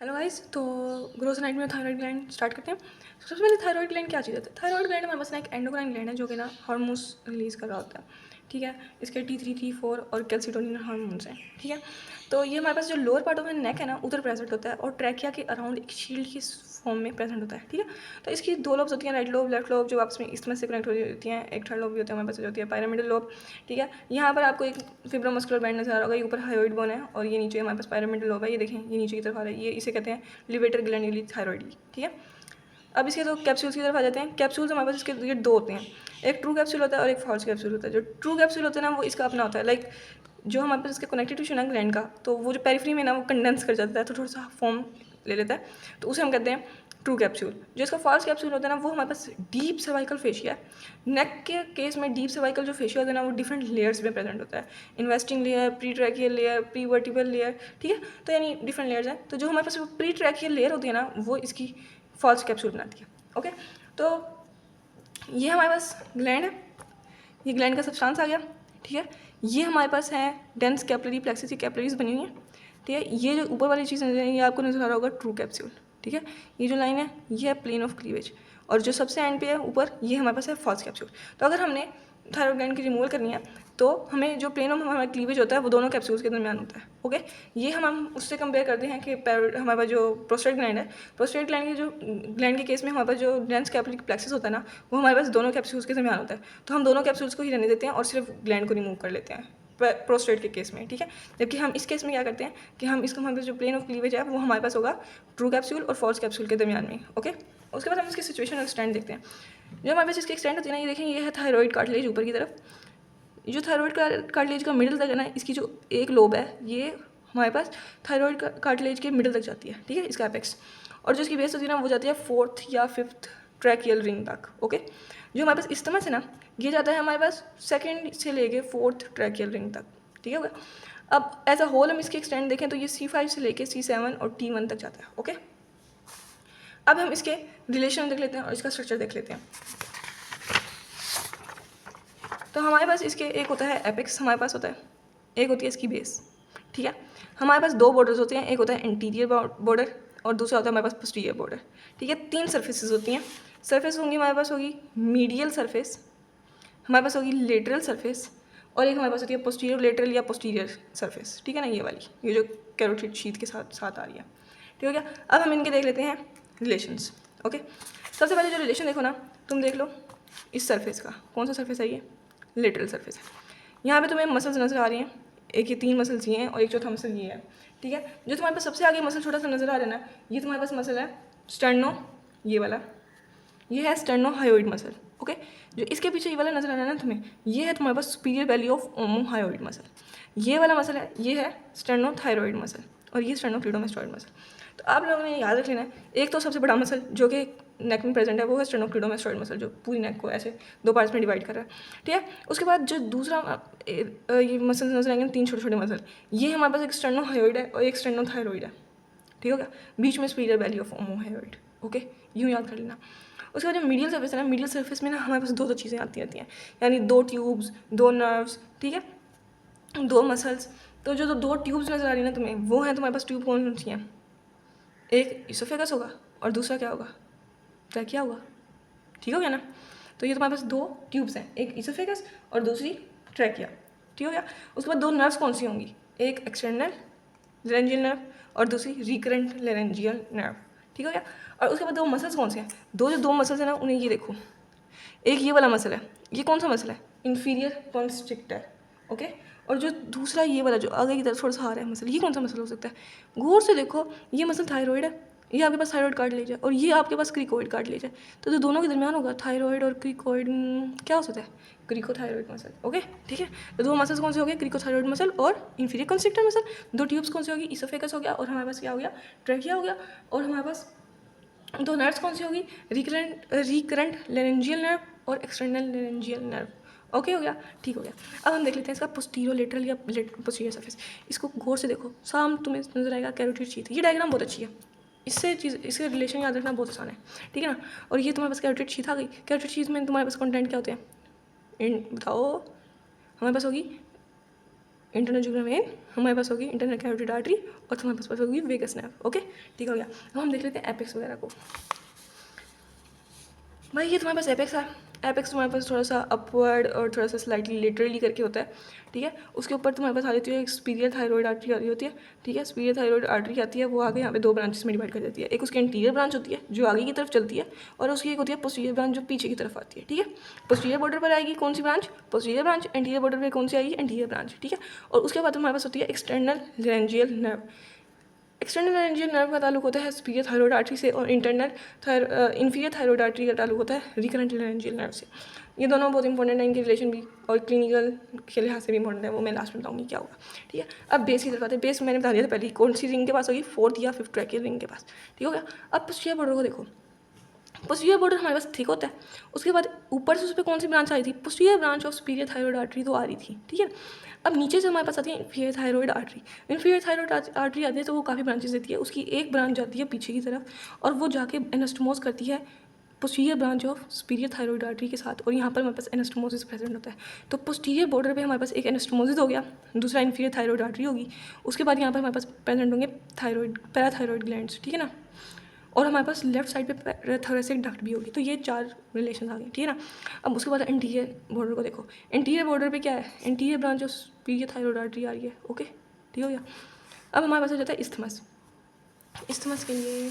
Hello guys. तो growth night में thyroid gland start करते हैं। तो सबसे पहले थायराइड ग्लैंड क्या चीज़ है? थायराइड ग्लैंड हमारे पास ना एक एंडोक्राइन ग्लैंड है जो कि ना हार्मोन्स रिलीज़ कर रहा होता है। ठीक है, इसके T3 T4 और कैल्सिटोनिन हार्मोन्स हैं। ठीक है, तो ये हमारे पास जो लोअर पार्ट ऑफ नेक है ना उधर प्रेजेंट होता है और ट्रैकिया के अराउंड एक शील्ड की फॉर्म में प्रेजेंट होता है। ठीक है, तो इसकी दो लोब्स होती हैं, राइट लोब लेफ्ट लोब, जो आपस में इसमें से कनेक्ट होती हैं। एक थर्ड लोब भी होता है हमारे पास, जो होती है पायरामिडल लोब। ठीक है, यहाँ पर आपको एक फिब्रोमस्कुलर बैंड नजर आ रहा होगा। ये ऊपर हाइड्रोइड बोन है और ये नीचे हमारे पास पायरामिडल लोब है। ये देखें, ये नीचे की तरफ आ रहा है, ये इसे कहते हैं लिवेटर ग्लैंडुली थायरॉइडली। ठीक है, अब इसके दो कैप्सूल्स की तरफ आ जाते हैं। कैप्सूल्स हमारे पास इसके ये दो होते हैं, एक ट्रू कैप्सूल होता है और एक फॉल्स कैप्सूल होता है। जो ट्रू कैप्सूल होता है ना वो इसका अपना होता है, लाइक जो हमारे पास इसका कनेक्टिव टिश्यू ना ग्लैंड का, तो वो जो पेरिफेरी में ना वो कंडेंस कर जाता है, तो थोड़ा सा फॉर्म ले लेता है, तो उसे हम कहते हैं ट्रू कैप्सूल। जो इसका फॉल्स कैप्सूल होता है ना वो हमारे पास डीप सर्वाइकल फेशिया है। नेक के केस में डीप सर्वाइकल जो फेशिया होता है ना वो डिफरेंट लेयर्स में प्रेजेंट होता है। Investing layer, pre tracheal layer, pre vertebral layer. ठीक है, तो यानी डिफरेंट लेयर्स हैं। तो जो हमारे पास प्री ट्रैकियल लेयर होती है ना वो इसकी फॉल्स कैप्सूल बनाती है। ओके, तो ये हमारे पास ग्लैंड है, ये ग्लैंड का सब्सटेंस आ गया। ठीक है, ये हमारे पास है डेंस कैपिलरी प्लेक्सिस, ये कैपिलरीज बनी हुई है। ठीक है, ये जो ऊपर वाली चीज़ नजर है ये आपको नजर आ रहा होगा ट्रू कैप्सूल। ठीक है, ये जो लाइन है ये है प्लेन ऑफ क्लीवेज, और जो सबसे एंड पे है ऊपर ये हमारे पास है फॉल्स कैप्सूल। तो अगर हमने थायरॉइड ग्लैंड की रिमूवल करनी है तो हमें जो प्लेन ऑफ हमारा क्लीवेज होता है वो दोनों कैप्सूल्स के दरमियान होता है। ओके, ये हम उससे कंपेयर करते हैं कि हमारे पास जो प्रोस्टेट ग्लैंड है, प्रोस्टेट ग्लैंड की जो ग्लैंड के केस में हमारे पास जो डेंस कैपिलरी प्लेक्सिस होता है ना वो हमारे पास दोनों कैप्सूल्स के दरमियान होता है। तो हम दोनों कैप्सूल्स को ही रहने देते हैं और सिर्फ ग्लैंड को रिमूव कर लेते हैं प्रोस्टेट के केस में। ठीक है, जबकि हम इस केस में क्या करते हैं कि हम इसका हमारे पास जो प्लेन ऑफ क्लीवेज है वो हमारे पास होगा ट्रू कैप्सूल और फॉल्स कैप्सूल के दरमियान में। ओके, उसके बाद हम इसकी सिचुएशन एक्सटेंड देखते हैं। जो हमारे पास इसकी एक्सटेंड होती है ना, ये देखें, ये है थायरॉइड कार्टिलेज ऊपर की तरफ। जो थायरॉइड कार्टिलेज का मिडिल तक है ना, इसकी जो एक लोब है ये हमारे पास थायरॉइड कार्टिलेज के मिडिल तक जाती है। ठीक है, इसका एपेक्स, और जो इसकी बेस होती है ना वो जाती है 4th या 5th ट्रैकियल रिंग तक। ओके, जो हमारे पास इस्टमस है ना ये जाता है हमारे पास 2nd से लेके 4th ट्रैकियल रिंग तक। ठीक है, अब एज अ होल हम इसकी एक्सटेंड देखें तो ये C5 से लेके C7 और T1 तक जाता है। ओके, अब हम इसके रिलेशन देख लेते हैं और इसका स्ट्रक्चर देख लेते हैं। तो हमारे पास इसके एक होता है एपेक्स, हमारे पास होता है, एक होती है इसकी बेस। ठीक है, हमारे पास दो बॉर्डर्स होते हैं, एक होता है इंटीरियर बॉर्डर और दूसरा होता है हमारे पास पोस्टीरियर बॉर्डर। ठीक है, 3 सर्फेसेस होती हैं। सर्फेस होंगी हमारे पास होगी मीडियल सर्फेस, हमारे पास होगी लेटरल सर्फेस, और एक हमारे पास होती है पोस्टीरियर लेटरल या पोस्टीरियर सर्फेस। ठीक है ना, ये वाली, ये जो कैरोटिड शीथ के साथ साथ आ रही है। ठीक हो गया, अब हम इनके देख लेते हैं रिलेशंस। ओके, सबसे पहले जो रिलेशन देखो ना, तुम देख लो इस सर्फेस का, कौन सा सर्फेस है ये? लेटरल सर्फेस है। यहाँ पे तुम्हें मसल्स नजर आ रही हैं, एक ये 3 मसल्स ये हैं और एक चौथा मसल ये है। ठीक है, जो तुम्हारे पास सबसे आगे मसल छोटा सा नजर आ रहा है ना, ये तुम्हारे पास मसल है स्टर्नो, ये वाला, ये है स्टर्नो हायोइड मसल। ओके, जो इसके पीछे ये वाला नजर आ रहा है ना तुम्हें, ये है तुम्हारे पास superior belly of omohyoid muscle. ये वाला मसल है, ये है स्टर्नो थायरॉइड मसल, और ये स्टर्नो क्लीडोमास्टोइड मसल। तो आप लोगों ने याद रख लेना है, एक तो सबसे बड़ा मसल जो कि नेक में प्रेजेंट है वो है स्टेनोक्लीडोमास्टोइड मसल, जो पूरी नेक को ऐसे 2 पार्ट्स में डिवाइड कर रहा है। ठीक है, उसके बाद जो दूसरा ये मसल नजर आएंगे 3 छोटे छोटे मसल, ये हमारे पास एक स्टेनोहायोइड है और एक स्टेनोथायरॉइड है। ठीक हो गया, बीच में सुपीरियर वैली ऑफ ओमोहायोइड। ओके, यूँ याद कर लेना। उसके बाद जो मीडियल सर्फेस है ना, मीडियल सर्फेस में ना हमारे पास दो चीज़ें आती रहती हैं, यानी 2 ट्यूब्स, 2 नर्व्स। ठीक है, 2 मसल्स। तो जो 2 ट्यूब्स नजर आ रही है ना तुम्हें, वो हैं तुम्हारे पास ट्यूब कौन सी हैं? एक इसोफेगस होगा और दूसरा क्या होगा? ट्रैकिया होगा। ठीक हो गया ना, तो ये तुम्हारे पास 2 ट्यूब्स हैं, एक इसोफेगस और दूसरी ट्रैकिया। ठीक हो गया, उसके बाद 2 नर्व्स कौन सी होंगी? एक एक्सटर्नल लेरेंजियल नर्व और दूसरी रिकरेंट लेरेंजियल नर्व। ठीक हो गया, और उसके बाद 2 मसल्स कौन से हैं? जो 2 मसल्स हैं ना उन्हें ये देखो, एक ये वाला मसल है, ये कौन सा मसल है? Inferior constrictor. ओके, और जो दूसरा ये वाला जो आगे की तरफ थोड़ा सा आ रहा है मसल, ये कौन सा मसल हो सकता है? गौर से देखो, ये मसल थायरॉइड है, ये आपके पास थायरॉइड कार्टिलेज है और ये आपके पास क्रिकोइड कार्टिलेज है। तो जो दोनों के दरमियान होगा थायरॉइड और क्रिकोइड, क्या हो सकता है? Cricothyroid muscle. ओके, ठीक है, तो 2 मसल्स कौन से हो गए? क्रिकोथायरॉइड मसल और इंफीरियर कॉन्स्ट्रिक्टर मसल। 2 ट्यूब्स कौन से होगी? इसोफेगस हो गया, और हमारे पास क्या हो गया? ट्रैकिया हो गया, और हमारे पास 2 नर्व्स कौन सी होगी? रिकरेंट लेरेंजियल नर्व और एक्सटर्नल लेरेंजियल नर्व। ओके हो गया, ठीक हो गया। अब हम देख लेते हैं इसका पोस्टीरियर लेटरल या पोस्टीरियर सरफेस। इसको गौर से देखो, सामने तुम्हें नजर आएगा कैरोटिड शीथ। ये डायग्राम बहुत अच्छी है, इससे रिलेशन याद रखना बहुत आसान है। ठीक है ना, और ये तुम्हारे पास कैरोटिड शीथ आ गई। कैरोटिड शीथ में तुम्हारे पास कंटेंट क्या होते हैं? बताओ, हमारे पास होगी इंटरनल जुगुलर वेन, हमारे पास होगी इंटरनल कैरोटिड आर्टरी, और हमारे पास होगी वेगस नर्व। ओके, ठीक हो गया। अब हम देख लेते हैं एपेक्स वगैरह को। भाई ये तुम्हारे पास एपेक्स है, एपेक्स तुम्हारे पास थोड़ा सा अपवर्ड और थोड़ा सा स्लाइटली लेटरली करके होता है, ठीक है। उसके ऊपर तुम्हारे पास आ जाती है एक सुपीरियर थायरॉइड आर्टरी आ रही होती है, ठीक है। सुपीरियर थायरॉइड आर्टरी आती है, वो आगे यहाँ पे दो ब्रांचेस में डिवाइड कर देती है। एक उसकी एंटीरियर ब्रांच होती है जो आगे की तरफ चलती है, और उसकी एक होती है पोस्टीरियर ब्रांच जो पीछे की तरफ आती है, ठीक है। पोस्टीरियर बॉर्डर पर आएगी कौन सी branch? Posterior branch. Anterior border पर कौन सी आएगी? एंटीरियर ब्रांच, ठीक है। और उसके बाद हमारे पास होती है external laryngeal nerve. External laryngeal nerve का ताल्लुक होता है सुपीरियर थायरॉइड आर्टरी से, और इंफीरियर थायरॉइड आर्टरी का ताल्लुक होता है रिकरेंट लैरेंजियल नर्व से। ये दोनों बहुत इंपॉर्टेंट है, इनकी रिलेशन भी और क्लिनिकल के लिहाज से भी इंपॉर्टेंट है, वो मैं लास्ट में बताऊंगी क्या होगा, ठीक है। अब बेस की तरफ आते हैं। बेस मैंने बता दिया था पहले, कौन सी रिंग के पास होगी? 4th या 5th ट्रैकियल रिंग के पास, ठीक हो गया। अब पोस्टीरियर बॉर्डर को देखो, पोस्टीरियर बॉर्डर हमारे पास थिक होता है। उसके बाद ऊपर से उस पर कौन सी ब्रांच आई थी? Posterior branch of superior thyroid artery तो आ रही थी, ठीक है। अब नीचे से हमारे पास आती है inferior thyroid artery. Inferior thyroid artery आती है तो वो काफ़ी ब्रांचेस देती है। उसकी एक ब्रांच जाती है पीछे की तरफ, और वो जाके एनास्टोमोस करती है posterior branch of superior thyroid artery के साथ, और यहाँ पर हमारे पास एनास्टोमोसिस प्रेजेंट होता है। तो पोस्टीरियर बॉर्डर पे हमारे पास एक एनास्टोमोसिस हो गया, दूसरा इंफीरियर थायरॉइड आर्टरी होगी। उसके बाद यहाँ पर हमारे पास प्रेजेंट होंगे थायरॉइड पैराथायरॉइड ग्लैंड्स, ठीक है ना। और हमारे पास लेफ्ट साइड पे थोरेसिक डक्ट भी होगी। तो ये 4 रिलेशन आ गए, ठीक है ना। अब उसके बाद इंटीरियर बॉर्डर को देखो। इंटीरियर बॉर्डर पे क्या है? Interior branch of superior thyroid artery आ रही है, ओके, ठीक हो गया। अब हमारे पास हो जाता है इस्थमस। इस्थमस के लिए,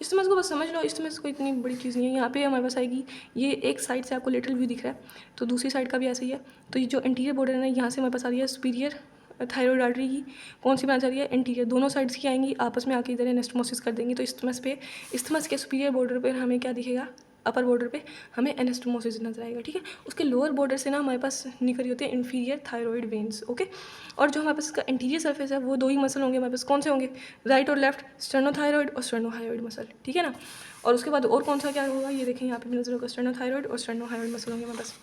इस्थमस को बस समझ लो, इस्थमस कोई इतनी बड़ी चीज़ नहीं है। यहाँ पे हमारे पास आएगी, ये एक साइड से आपको लेटरल व्यू दिख रहा है, तो दूसरी साइड का भी ऐसा ही है। तो ये जो इंटीरियर बॉर्डर है ना, यहाँ से हमारे पास आ रही है सुपीरियर थायरॉइड आर्टरी की कौन सी ब्रांच आ रही है? इंटीरियर। दोनों साइड्स की आएंगी, आपस में आके इधर एनास्टोमोसिस कर देंगी। तो इस्थमस पे, इस्थमस के सुपीरियर बॉर्डर पर हमें क्या दिखेगा? अपर बॉर्डर पे हमें एनास्टोमोसिस नजर आएगा, ठीक है। उसके लोअर बॉर्डर से ना हमारे पास निकली होती है इंफीरियर थायरॉइड वेन्स, ओके। और जो हमारे पास इसका इंटीरियर सरफेस है, वो 2 ही मसल होंगे हमारे पास। कौन से होंगे? राइट और लेफ्ट, स्टेर्नोथायरॉइड और स्टेर्नोहायोइड मसल, ठीक है ना। और उसके बाद और कौन सा क्या होगा? ये देखें यहाँ पे भी नजर होगा, स्टेर्नोथायरॉइड और स्टेर्नोहायोइड मसल होंगे हमारे पास।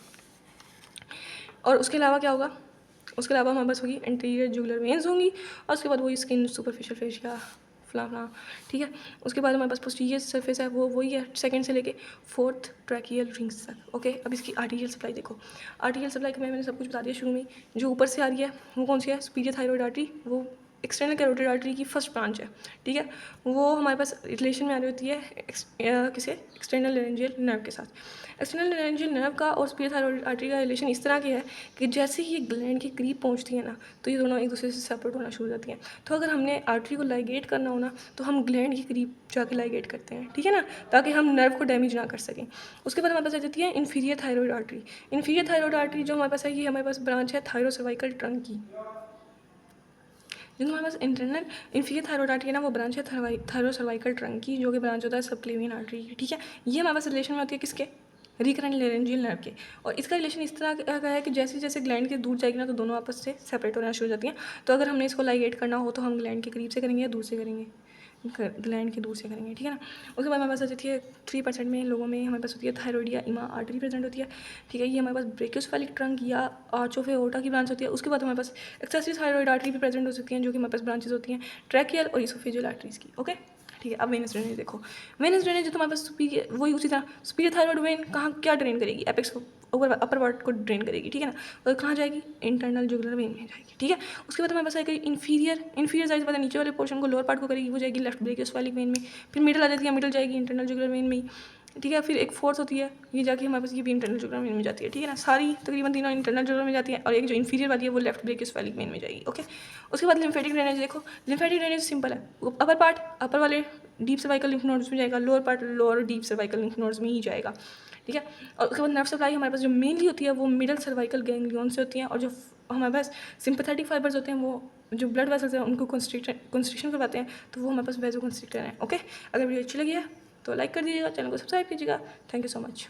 और उसके अलावा क्या होगा? उसके अलावा हमारे पास होगी एंटीरियर जुगुलर वेन्स होंगी, और उसके बाद वही स्किन, सुपरफिशियल फेशिया, फलाना, ठीक है। उसके बाद हमारे पास पोस्टीरियर सरफेस है, वो वही है 2nd से लेके 4th ट्रैकियल रिंग्स तक, ओके। अब इसकी आर्टीरियल सप्लाई देखो। आर्टीरियल सप्लाई का मैंने सब कुछ बता दिया शुरू में। जो ऊपर से आ रही है वो कौन सी है? सुपीरियर थायरॉइड आर्टरी, वो एक्सटर्नल कैरोटिड आर्टरी की फर्स्ट ब्रांच है, ठीक है। वो हमारे पास रिलेशन में आ रही होती है किसे? एक्सटर्नल लैरेंजियल नर्व के साथ। एक्सटर्नल लैरेंजियल नर्व का और सुपीरियर थायरॉइड आर्टरी का रिलेशन इस तरह के है कि जैसे ही ये ग्लैंड के करीब पहुंचती है ना, तो ये दोनों एक दूसरे से सेपरेट होना शुरू हो जाती हैं। तो अगर हमने आर्टरी को लाइगेट करना हो ना, तो हम ग्लैंड के करीब जाके लाइगेट करते हैं, ठीक है ना, ताकि हम नर्व को डैमेज ना कर सकें। उसके बाद हमारे पास आ जाती है inferior thyroid artery. Inferior thyroid artery जो हमारे पास है, ये हमारे पास ब्रांच है थायरोसर्वाइकल ट्रंक की। जिनमें हमारे पास इंटरनल इंफीरियर थायरॉइड आर्टरी है ना, वो ब्रांच है थायरोसर्वाइकल ट्रंक की, जो कि ब्रांच होता है सबक्लेवियन आर्टरी की, ठीक है। ये हमारे पास रिलेशन में होती है किसके? रिकरेंट लैरेंजियल नर्व के। और इसका रिलेशन इस तरह का है कि जैसे जैसे ग्लैंड के दूर जाएगी ना, तो दोनों आपस से सेपरेट होना शुरू हो जाती हैं। तो अगर हमने इसको लाइगेट करना हो, तो हम ग्लैंड के करीब से करेंगे या दूर से करेंगे? ग्लैंड के दूर से करेंगे, ठीक है ना। उसके बाद हमारे पास आ जाती है 3% में लोगों में हमारे पास होती है थायरॉइड या इमा आर्टरी प्रेजेंट होती है, ठीक है। ये हमारे पास ब्रेकियोसेफेलिक ट्रंक या आर्च ऑफ एओर्टा की ब्रांच होती है। उसके बाद हमारे पास एक्सेसिव थायरॉइड आर्टरी भी प्रेजेंट हो सकती हैं, जो कि हमारे पास ब्रांचेस होती हैं ट्रैकियल और इसोफेजियल आर्टरीज की, ओके, ठीक है। अब वेनस ड्रेनेज देखो। वेनस ड्रेनेज जो तुम्हारे पास सुपीरियर, वही उसी तरह सुपीरियर थायरॉइड वेन कहाँ क्या ड्रेन करेगी? एपेक्स को, अपर पार्ट को ड्रेन करेगी, ठीक है ना। और कहाँ जाएगी? इंटरनल जुगुलर वेन में जाएगी, ठीक है। उसके बाद हमारे पास आएगी इंफीरियर साइज पता नीचे वाले पोर्शन को, लोअर पार्ट को करेगी, वो जाएगी लेफ्ट ब्रेकियोसेफेलिक वेन में। फिर मिडल आ जाती है, मिडल जाएगी इंटरनल जुगुलर वेन में ही, ठीक है। फिर एक फोर्थ होती है, ये जाके हमारे पास ये भी इंटरनल जुगुलर वेन में जाती है, ठीक है ना। सारी तकरीबन तीनों इंटरनल जुगुलर में जाती है, और एक जो इंफीरियर वाली है वो लेफ्ट ब्रेकियोसेफेलिक वेन में जाएगी, ओके। उसके बाद लिम्फेटिक ड्रेनेज देखो। लिम्फेटिक ड्रेनेज सिंपल है, अपर पार्ट अपर वाले डीप सर्वाइकल लिम्फ नोड्स में जाएगा, lower part lower deep cervical lymph nodes में ही जाएगा, ठीक है। और उसके बाद नर्व सप्लाई हमारे पास जो मेनली होती है वो मिडल सर्वाइकल गैंग्लियन से होती हैं, और जो हमारे पास सिंपैथेटिक फाइबर्स होते हैं, वो जो ब्लड वेसल्स हैं उनको कंस्ट्रिक्शन करवाते हैं, तो वो हमारे पास वेजो कंस्ट्रिक्टर हैं, ओके। अगर वीडियो अच्छी लगी है तो लाइक कर दीजिएगा, चैनल को सब्सक्राइब कीजिएगा। Thank you so much.